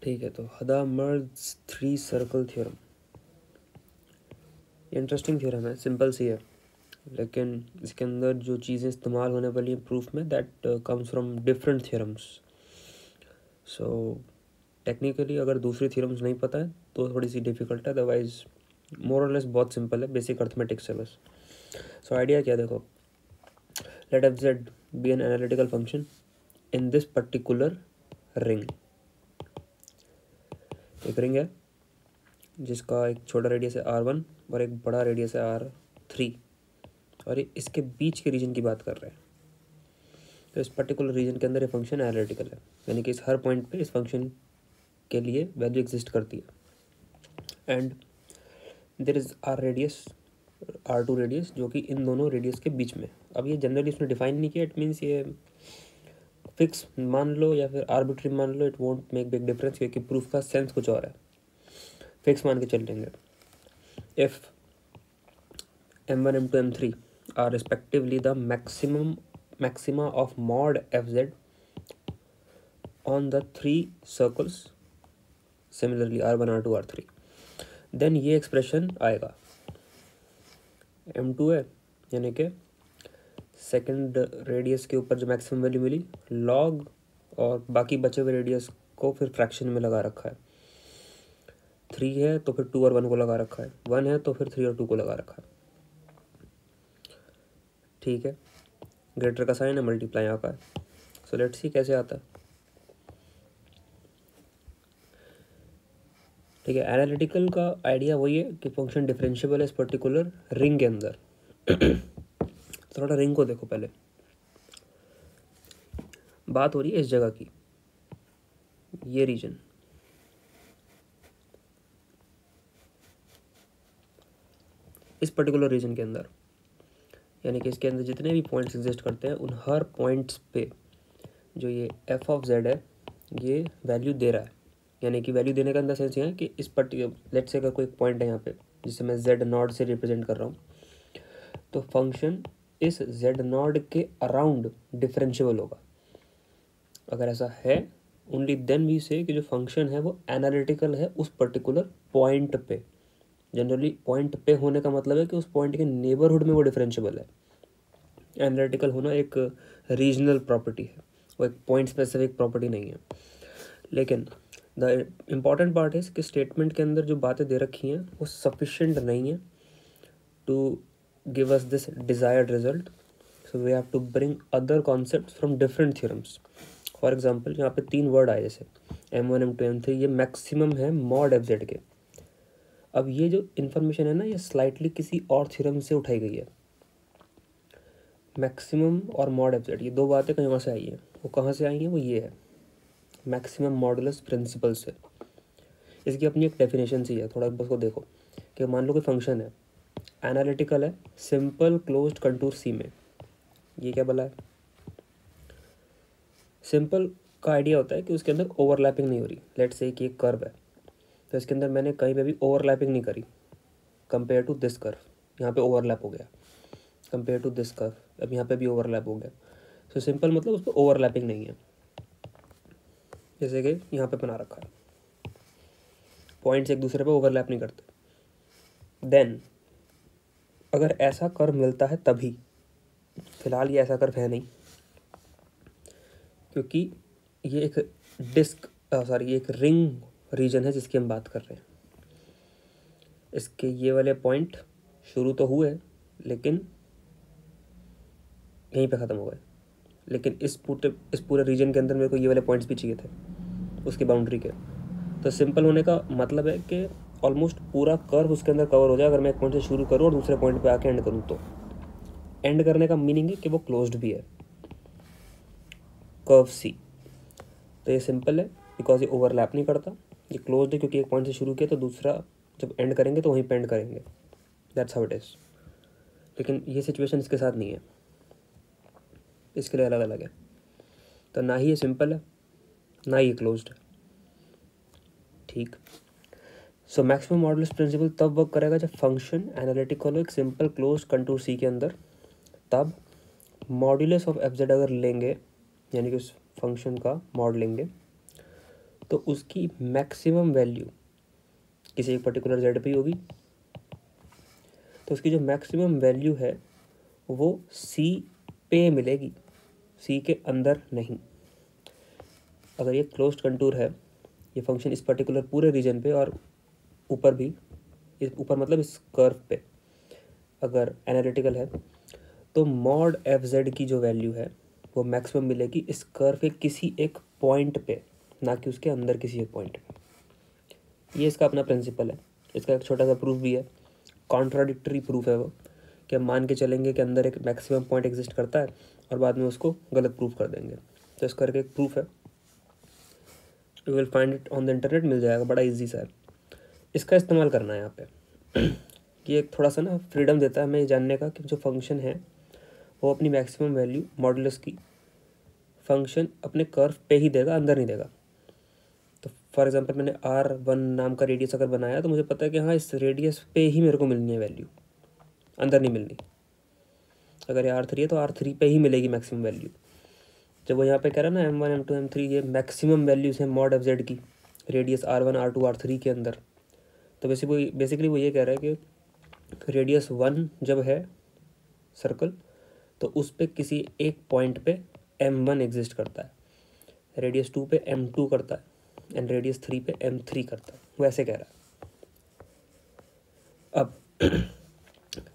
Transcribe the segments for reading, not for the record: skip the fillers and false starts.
ठीक है, तो हदा-मर्ज three circle theorem interesting theorem है, सिंपल सी है, लेकिन इसके अंदर जो चीज़ें इस्तेमाल होने वाली हैं प्रूफ में that comes from different theorems. So technically अगर दूसरी थ्योरम्स नहीं पता है तो थोड़ी सी डिफ़िकल्ट है, अदरवाइज मोर और लेस बहुत सिंपल है, बेसिक अर्थमेटिक्स है बस। सो आइडिया क्या देखो, let f z be an analytical function in this particular ring. एक रिंग है जिसका एक छोटा रेडियस है R1 और एक बड़ा रेडियस है R3, और ये इसके बीच के रीजन की बात कर रहे हैं। तो इस पर्टिकुलर रीजन के अंदर ये फंक्शन एनालिटिकल है, यानी कि इस हर पॉइंट पे इस फंक्शन के लिए वैल्यू एग्जिस्ट करती है। And there is R radius, R2 radius, जो कि इन दोनों रेडियस के बीच में। अब ये जनरली इसने डिफाइन नहीं किया, इट मीन्स ये फिक्स मान लो या फिर आर्बिट्री मान लो, it won't make big difference, क्योंकि प्रूफ का सेंस कुछ और है। फिक्स मान के चल लेंगे, if m1 m2 m3 are respectively the maxima of mod fz on the three circles, similarly r1 r2 r3, then ये एक्सप्रेशन आएगा। m2 है यानी कि सेकंड रेडियस के ऊपर जो मैक्सिमम वैल्यू मिली log, और बाकी बचे हुए रेडियस को फिर फ्रैक्शन में लगा रखा है। 3 है तो फिर 2 और 1 को लगा रखा है, 1 है तो फिर 3 और 2 को लगा रखा है। ठीक है, ग्रेटर का साइन है, मल्टीप्लाई यहाँ का है। सो लेट्स सी कैसे आता है। ठीक है, एनालिटिकल का आइडिया वही है कि फंक्शन डिफरेंशिएबल है इस पर्टिकुलर रिंग के अंदर। थोड़ा रिंग को देखो, पहले बात हो रही है इस जगह की, ये रीजन, इस पर्टिकुलर रीजन के अंदर, यानी कि इसके अंदर जितने भी पॉइंट्स एग्जिस्ट करते हैं उन हर पॉइंट्स पे जो ये एफ ऑफ जेड है ये वैल्यू दे रहा है। यानी कि वैल्यू देने का अंदर सेंस ये है कि इस पर्टिकुलर, लेट्स से अगर कोई पॉइंट है यहाँ पे जिसे मैं जेड नॉट से रिप्रेजेंट कर रहा हूँ, तो फंक्शन इस जेड नॉट के अराउंड डिफरेंशिएबल होगा। अगर ऐसा है, ओनली देन वी से कि जो फंक्शन है वो एनालिटिकल है उस पर्टिकुलर पॉइंट पे। जनरली पॉइंट पे होने का मतलब है कि उस पॉइंट के नेबरहुड में वो डिफरेंशिएबल है। एनालिटिकल होना एक रीजनल प्रॉपर्टी है, वो एक पॉइंट स्पेसिफिक प्रॉपर्टी नहीं है। लेकिन द इम्पॉर्टेंट पार्ट है कि स्टेटमेंट के अंदर जो बातें दे रखी हैं वो सफिशेंट नहीं है to give us this desired result. So we have to bring other concept from different theorems. For example यहाँ पे 3 वर्ड आए, जैसे m1 m2 m3, ये मैक्सिमम है मॉड एफ जेड के। अब ये जो इन्फॉर्मेशन है ना, ये स्लाइटली किसी और थ्योरम से उठाई गई है। मैक्सिमम और मॉड एफ जेड, ये दो बातें कहाँ से आई हैं, वो कहाँ से आई हैं, वो ये है मैक्सिमम मॉडुलस प्रिंसिपल से। इसकी अपनी एक डेफिनेशन सी है, थोड़ा उसको देखो कि मान लो कोई फंक्शन है, एनालिटिकल है, सिंपल क्लोज्ड कंटूर सी में। ये क्या बोला है, सिंपल का आइडिया होता है कि उसके अंदर ओवरलैपिंग नहीं हो रही। लेट्स से कि एक कर्व है, तो इसके अंदर मैंने कहीं पे भी ओवरलैपिंग नहीं करी कंपेयर टू दिस कर्व। यहाँ पे ओवरलैप हो गया कंपेयर टू दिस कर्व, अब यहाँ पे भी ओवरलैप हो गया। सो सिंपल मतलब उस पर ओवरलैपिंग नहीं है, जैसे कि यहाँ पे बना रखा है, पॉइंट्स एक दूसरे पे ओवरलैप नहीं करते। देन अगर ऐसा कर्व मिलता है तभी, फिलहाल ये ऐसा कर्व है नहीं, क्योंकि ये एक डिस्क ये एक रिंग रीजन है जिसकी हम बात कर रहे हैं। इसके ये वाले पॉइंट शुरू तो हुए लेकिन यहीं पे ख़त्म हो गए, लेकिन इस पूरे रीजन के अंदर मेरे को ये वाले पॉइंट्स भी चाहिए थे उसकी बाउंड्री के। तो सिंपल होने का मतलब है कि ऑलमोस्ट पूरा कर्व उसके अंदर कवर हो जाए अगर मैं एक पॉइंट से शुरू करूँ और दूसरे पॉइंट पे आके एंड करूँ। तो एंड करने का मीनिंग है कि वो क्लोज्ड भी है, कर्व सी। तो ये सिंपल है बिकॉज ये ओवरलैप नहीं करता, ये क्लोज्ड है क्योंकि एक पॉइंट से शुरू किया तो दूसरा जब एंड करेंगे तो वहीं पे एंड करेंगे, दैट्स हाउ इट इज़। लेकिन ये सिचुएशन इसके साथ नहीं है, इसके लिए अलग अलग है। तो ना ही ये सिंपल है ना ही ये क्लोज्ड है। ठीक, सो मैक्सिमम मॉडुलस प्रिंसिपल तब वर्क करेगा जब फंक्शन एनालिटिकल हो एक सिंपल क्लोज कंटूर सी के अंदर। तब मॉड्यूलस ऑफ एफ जेड अगर लेंगे, यानी कि उस फंक्शन का मॉड लेंगे, तो उसकी मैक्सिमम वैल्यू किसी एक पर्टिकुलर जेड पे ही होगी। तो उसकी जो मैक्सिमम वैल्यू है वो सी पे मिलेगी, सी के अंदर नहीं। अगर ये क्लोज्ड कंटूर है, ये फंक्शन इस पर्टिकुलर पूरे रीजन पे और ऊपर भी, इस ऊपर मतलब इस कर्व पे अगर एनालिटिकल है, तो मॉड एफ जेड की जो वैल्यू है वो मैक्सिमम मिलेगी इस कर्व के किसी एक पॉइंट पे, ना कि उसके अंदर किसी एक पॉइंट पे। ये इसका अपना प्रिंसिपल है। इसका एक छोटा सा प्रूफ भी है, कॉन्ट्राडिक्टरी प्रूफ है वो, कि हम मान के चलेंगे कि अंदर एक मैक्सिमम पॉइंट एग्जिस्ट करता है और बाद में उसको गलत प्रूफ कर देंगे। तो इस करके एक प्रूफ है, you will find it on the internet, मिल जाएगा, बड़ा इजी सा है। इसका इस्तेमाल करना है यहाँ पे। ये एक थोड़ा सा ना फ्रीडम देता है हमें ये जानने का कि जो फंक्शन है वो अपनी मैक्सिमम वैल्यू मॉडुलस की फंक्शन अपने कर्व पे ही देगा, अंदर नहीं देगा। तो फॉर एग्जांपल मैंने R1 नाम का रेडियस अगर बनाया तो मुझे पता है कि हाँ इस रेडियस पे ही मेरे को मिलनी है वैल्यू, अंदर नहीं मिलनी। अगर ये R3 है तो R3 पे ही मिलेगी मैक्सिमम वैल्यू। जब वो यहाँ पे कह रहा है ना M1 M2 M3 ये मैक्सिमम वैल्यूज हैं मॉड एफ जेड की रेडियस R1 R2 R3 के अंदर, तो बेसिकली वो ये कह रहा है कि रेडियस 1 जब है सर्कल तो उस पे किसी एक पॉइंट पे M1 एग्जिस्ट करता है, रेडियस 2 पे M2 करता है एंड रेडियस 3 पे M3 करता है, वो ऐसे कह रहा है। अब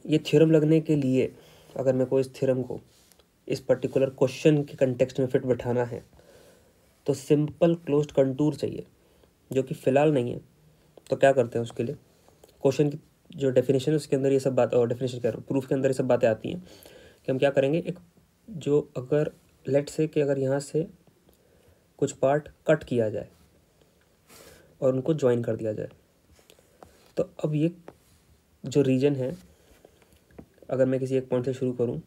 ये थ्योरम लगने के लिए अगर मेरे को इस थ्योरम को इस पर्टिकुलर क्वेश्चन के कंटेक्स्ट में फिट बैठाना है तो सिंपल क्लोज्ड कंटूर चाहिए, जो कि फ़िलहाल नहीं है। तो क्या करते हैं उसके लिए, क्वेश्चन की जो डेफिनेशन है उसके अंदर ये सब बात, और डेफिनेशन कह रहा हूँ प्रूफ के अंदर ये सब बातें आती हैं कि हम क्या करेंगे, एक जो अगर लेट से कि अगर यहाँ से कुछ पार्ट कट किया जाए और उनको ज्वाइन कर दिया जाए, तो अब ये जो रीजन है अगर मैं किसी एक पॉइंट से शुरू करूँ,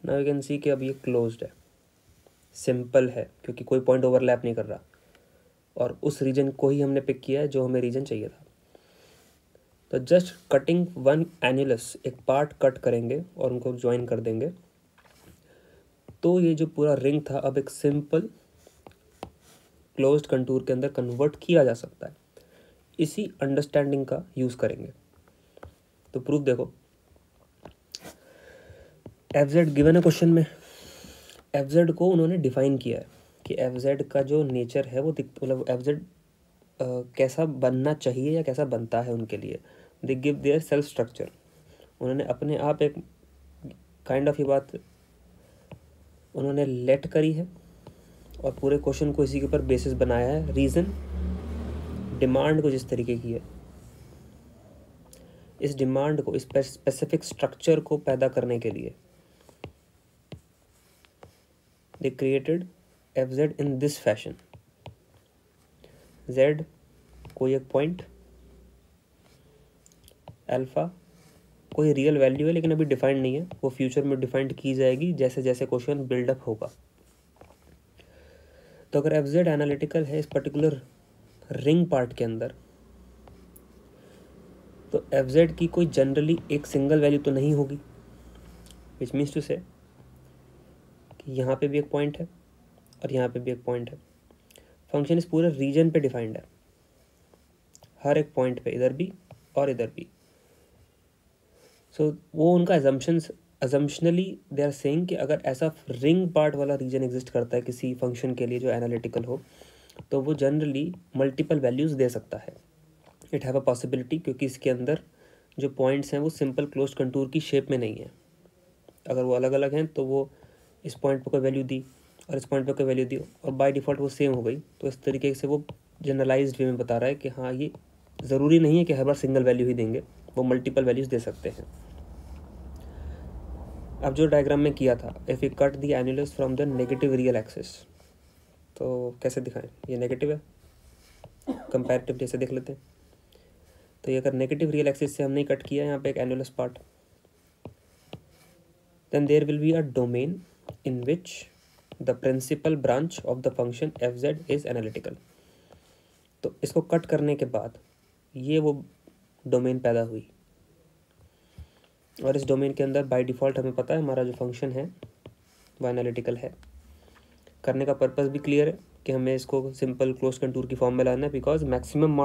नाउ यू कैन सी कि अब ये क्लोज्ड है, सिंपल है क्योंकि कोई पॉइंट ओवरलैप नहीं कर रहा और उस रीजन को ही हमने पिक किया है जो हमें रीजन चाहिए था। तो जस्ट कटिंग वन एन्युलस, एक पार्ट कट करेंगे और उनको ज्वाइन कर देंगे, तो ये जो पूरा रिंग था अब एक सिंपल क्लोज्ड कंटूर के अंदर कन्वर्ट किया जा सकता है। इसी अंडरस्टैंडिंग का यूज़ करेंगे। तो प्रूफ देखो, एफ जेड गिवन है क्वेश्चन में, एफ जेड को उन्होंने डिफाइन किया है कि एफ जेड का जो नेचर है वो मतलब एफ जेड कैसा बनना चाहिए या कैसा बनता है उनके लिए। They give their self structure, उन्होंने अपने आप एक काइंड ऑफ ये बात उन्होंने लेट करी है और पूरे क्वेश्चन को इसी के ऊपर बेसिस बनाया है। रीज़न, डिमांड को जिस तरीके की है, इस डिमांड को, इस स्पेसिफिक स्ट्रक्चर को पैदा करने के लिए they created F Z in this fashion. Z कोई एक पॉइंट, अल्फ़ा कोई रियल वैल्यू है लेकिन अभी डिफाइंड नहीं है, वो फ्यूचर में डिफाइंड की जाएगी जैसे जैसे क्वेश्चन बिल्डअप होगा। तो अगर एफ जेड एनालिटिकल है इस पर्टिकुलर रिंग पार्ट के अंदर, तो एफ जेड की कोई जनरली एक सिंगल वैल्यू तो नहीं होगी, विच मीन्स टू से कि यहाँ पे भी एक पॉइंट है और यहाँ पे भी एक पॉइंट है। फंक्शन इस पूरे रीजन पे डिफाइंड है, हर एक पॉइंट पे, इधर भी और इधर भी। सो वो उनका अजम्पशनली दे आर सेइंग कि अगर ऐसा रिंग पार्ट वाला रीजन एग्जिस्ट करता है किसी फंक्शन के लिए जो एनालिटिकल हो, तो वो जनरली मल्टीपल वैल्यूज़ दे सकता है। इट हैव अ पॉसिबिलिटी, क्योंकि इसके अंदर जो पॉइंट्स हैं वो सिंपल क्लोज्ड कंटूर की शेप में नहीं है। अगर वो अलग अलग हैं तो वो इस पॉइंट पर कोई वैल्यू दी और इस पॉइंट पर कोई वैल्यू दी और बाय डिफ़ॉल्ट वो सेम हो गई। तो इस तरीके से वो जनरलाइज्ड वे में बता रहा है कि हाँ ये ज़रूरी नहीं है कि हर बार सिंगल वैल्यू ही देंगे, वो मल्टीपल वैल्यूज़ दे सकते हैं। अब जो डायग्राम में किया था, if you cut the annulus from the negative real axis, तो कैसे दिखाएं, ये नेगेटिव है, कंपैरेटिव जैसे देख लेते हैं। तो ये अगर नेगेटिव रियल एक्सिस से हमने कट किया यहाँ पे एक annulus part, then there will be a domain in which the principal branch of the function fz is analytical। तो इसको कट करने के बाद ये वो डोमेन पैदा हुई। और इस डोमेन के अंदर बाय डिफ़ॉल्ट हमें पता है हमारा जो फंक्शन है वो एनालिटिकल है। करने का पर्पस भी क्लियर है कि हमें इसको सिंपल क्लोज कंटूर की फॉर्म में लाना है, बिकॉज मैक्सिमम